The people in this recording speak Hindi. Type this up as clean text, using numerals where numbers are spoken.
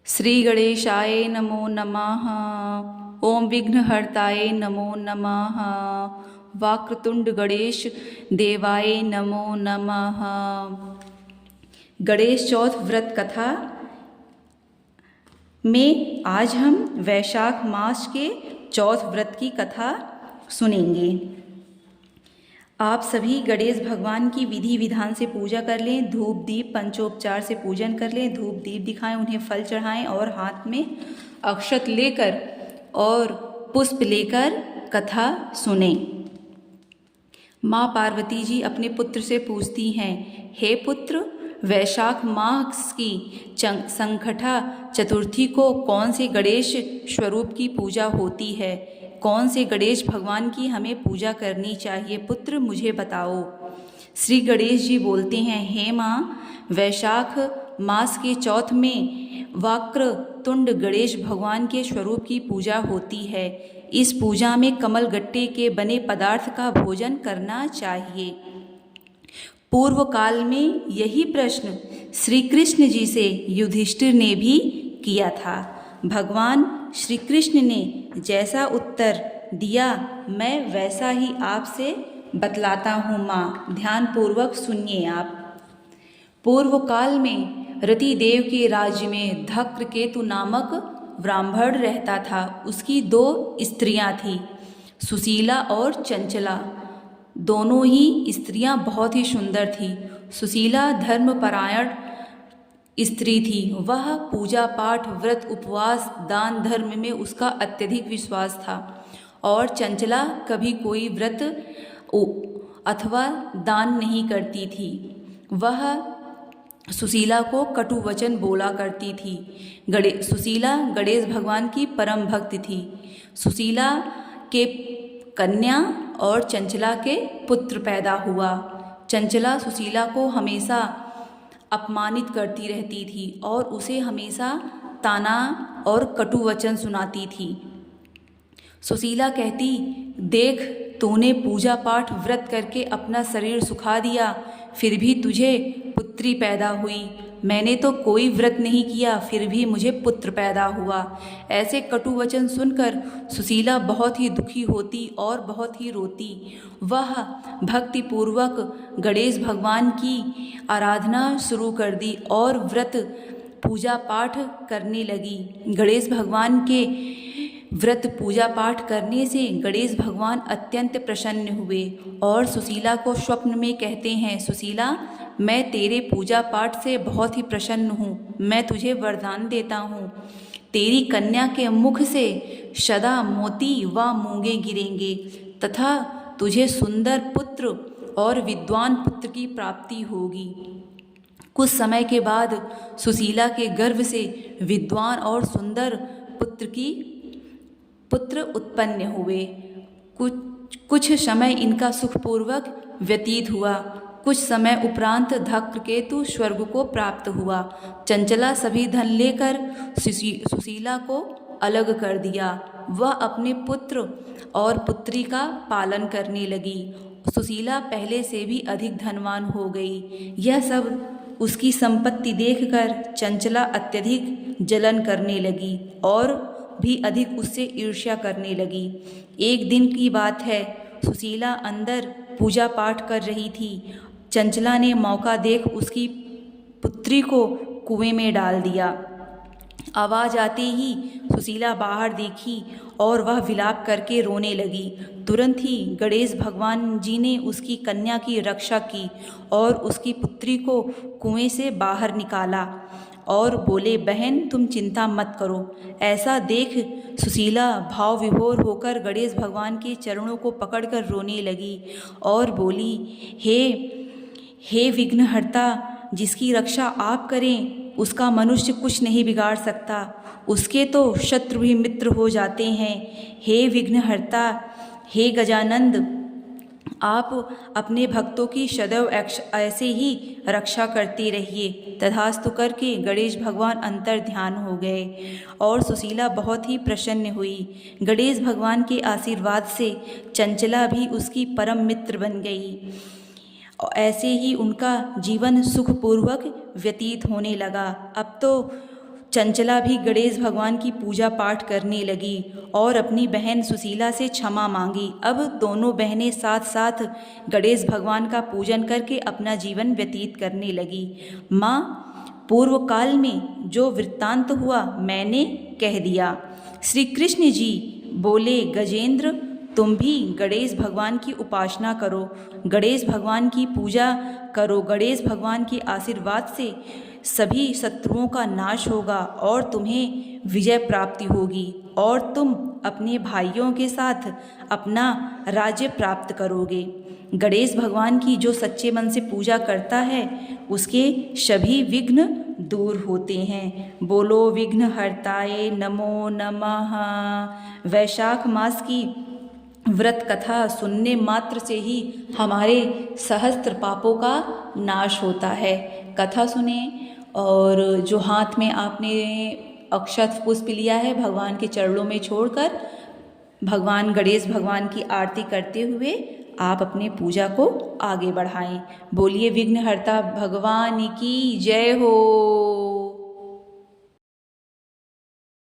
श्री गणेशाय नमो नमः। ओम विघ्नहर्ताय नमो नमः। वक्रतुंड गणेश देवाय नमो नमः। गणेश चौथ व्रत कथा में आज हम वैशाख मास के चौथ व्रत की कथा सुनेंगे। आप सभी गणेश भगवान की विधि विधान से पूजा कर लें, धूप दीप पंचोपचार से पूजन कर लें, धूप दीप दिखाएं, उन्हें फल चढ़ाएं और हाथ में अक्षत लेकर और पुष्प लेकर कथा सुनें। माँ पार्वती जी अपने पुत्र से पूछती हैं, हे पुत्र, वैशाख मास की संकटा चतुर्थी को कौन से गणेश स्वरूप की पूजा होती है? कौन से गणेश भगवान की हमें पूजा करनी चाहिए? पुत्र मुझे बताओ। श्री गणेश जी बोलते हैं, हे माँ, वैशाख मास के चौथ में वक्र तुंड गणेश भगवान के स्वरूप की पूजा होती है। इस पूजा में कमल गट्टे के बने पदार्थ का भोजन करना चाहिए। पूर्व काल में यही प्रश्न श्री कृष्ण जी से युधिष्ठिर ने भी किया था। भगवान श्री कृष्ण ने जैसा उत्तर दिया मैं वैसा ही आपसे बतलाता हूँ। माँ, ध्यान पूर्वक सुनिए आप। पूर्व काल में रतिदेव के राज्य में धक्रकेतु नामक ब्राह्मण रहता था। उसकी 2 स्त्रियां थीं, सुशीला और चंचला। दोनों ही स्त्रियां बहुत ही सुंदर थीं। सुशीला धर्मपरायण स्त्री थी। वह पूजा पाठ व्रत उपवास दान धर्म में उसका अत्यधिक विश्वास था। और चंचला कभी कोई व्रत अथवा दान नहीं करती थी। वह सुशीला को कटु वचन बोला करती थी। सुशीला गणेश भगवान की परम भक्त थी। सुशीला के कन्या और चंचला के पुत्र पैदा हुआ। चंचला सुशीला को हमेशा अपमानित करती रहती थी और उसे हमेशा ताना और कटु वचन सुनाती थी। सुशीला कहती, देख, तूने पूजा पाठ व्रत करके अपना शरीर सुखा दिया, फिर भी तुझे पुत्री पैदा हुई। मैंने तो कोई व्रत नहीं किया, फिर भी मुझे पुत्र पैदा हुआ। ऐसे कटु वचन सुनकर सुशीला बहुत ही दुखी होती और बहुत ही रोती। वह भक्तिपूर्वक गणेश भगवान की आराधना शुरू कर दी और व्रत पूजा पाठ करने लगी। गणेश भगवान के व्रत पूजा पाठ करने से गणेश भगवान अत्यंत प्रसन्न हुए और सुशीला को स्वप्न में कहते हैं, सुशीला, मैं तेरे पूजा पाठ से बहुत ही प्रसन्न हूँ। मैं तुझे वरदान देता हूँ, तेरी कन्या के मुख से सदा मोती व मूंगे गिरेंगे तथा तुझे सुंदर पुत्र और विद्वान पुत्र की प्राप्ति होगी। कुछ समय के बाद सुशीला के गर्भ से विद्वान और सुंदर पुत्र उत्पन्न हुए। कुछ समय इनका सुखपूर्वक व्यतीत हुआ। कुछ समय उपरांत धक्रकेतु स्वर्ग को प्राप्त हुआ। चंचला सभी धन लेकर सुशीला को अलग कर दिया। वह अपने पुत्र और पुत्री का पालन करने लगी। सुशीला पहले से भी अधिक धनवान हो गई। यह सब उसकी संपत्ति देखकर चंचला अत्यधिक जलन करने लगी और भी अधिक उससे ईर्ष्या करने लगी। एक दिन की बात है, सुशीला अंदर पूजा पाठ कर रही थी। चंचला ने मौका देख उसकी पुत्री को कुएं में डाल दिया। आवाज़ आते ही सुशीला बाहर देखी और वह विलाप करके रोने लगी। तुरंत ही गणेश भगवान जी ने उसकी कन्या की रक्षा की और उसकी पुत्री को कुएं से बाहर निकाला और बोले, बहन, तुम चिंता मत करो। ऐसा देख सुशीला भाव विभोर होकर गणेश भगवान के चरणों को पकड़कर रोने लगी और बोली, हे विघ्नहर्ता, जिसकी रक्षा आप करें उसका मनुष्य कुछ नहीं बिगाड़ सकता, उसके तो शत्रु भी मित्र हो जाते हैं। हे विघ्नहर्ता, हे गजानंद, आप अपने भक्तों की सदैव ऐसे ही रक्षा करते रहिए। तथास्तु करके गणेश भगवान अंतर ध्यान हो गए और सुशीला बहुत ही प्रसन्न हुई। गणेश भगवान के आशीर्वाद से चंचला भी उसकी परम मित्र बन गई। ऐसे ही उनका जीवन सुखपूर्वक व्यतीत होने लगा। अब तो चंचला भी गणेश भगवान की पूजा पाठ करने लगी और अपनी बहन सुशीला से क्षमा मांगी। अब दोनों बहनें साथ साथ गणेश भगवान का पूजन करके अपना जीवन व्यतीत करने लगी। माँ, पूर्व काल में जो वृत्तांत हुआ मैंने कह दिया। श्री कृष्ण जी बोले, गजेंद्र, तुम भी गणेश भगवान की उपासना करो, गणेश भगवान की पूजा करो। गणेश भगवान के आशीर्वाद से सभी शत्रुओं का नाश होगा और तुम्हें विजय प्राप्ति होगी और तुम अपने भाइयों के साथ अपना राज्य प्राप्त करोगे। गणेश भगवान की जो सच्चे मन से पूजा करता है उसके सभी विघ्न दूर होते हैं। बोलो विघ्न हरताय नमो नमः। वैशाख मास की व्रत कथा सुनने मात्र से ही हमारे सहस्त्र पापों का नाश होता है। कथा सुने और जो हाथ में आपने अक्षत पुष्प लिया है भगवान के चरणों में छोड़कर भगवान गणेश भगवान की आरती करते हुए आप अपने पूजा को आगे बढ़ाएं। बोलिए विघ्नहर्ता भगवान की जय हो।